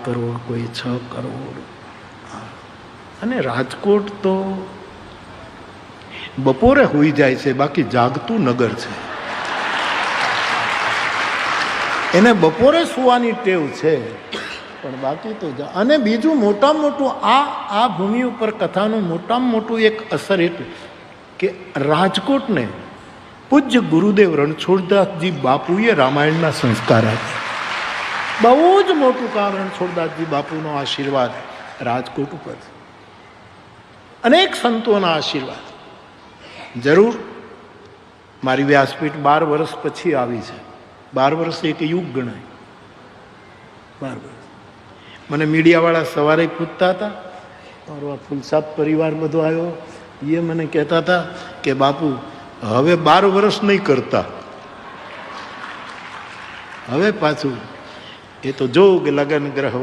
કરોડ, કોઈ 6 કરોડ. અને રાજકોટ તો બપોરે હોઈ જાય છે, બાકી જાગતું નગર છે. એને બપોરે સુવાની ટેવ છે, પણ બાકી તો અને બીજું મોટામાં મોટું આ ભૂમિ ઉપર કથાનું મોટામાં મોટું એક અસર એટલું કે રાજકોટને પૂજ્ય ગુરુદેવ રણછોડદાસજી બાપુએ રામાયણના સંસ્કાર આપ્યા. બહુ જ મોટું કામ રણછોડદાસજી બાપુનો આશીર્વાદ રાજકોટ ઉપર, અનેક સંતોના આશીર્વાદ. જરૂર મારી વ્યાસપીઠ 12 વર્ષ પછી આવી છે. 12 વર્ષ એક યુગ ગણાય. 12 વર્ષ. મને મીડિયાવાળા સવારે પૂછતા હતા, મારો આ ફુલસાદ પરિવાર બધો આવ્યો, એ મને કહેતા હતા કે બાપુ હવે 12 વર્ષ નહીં કરતા, હવે પાછું એ તો જો કે લગ્ન ગ્રહ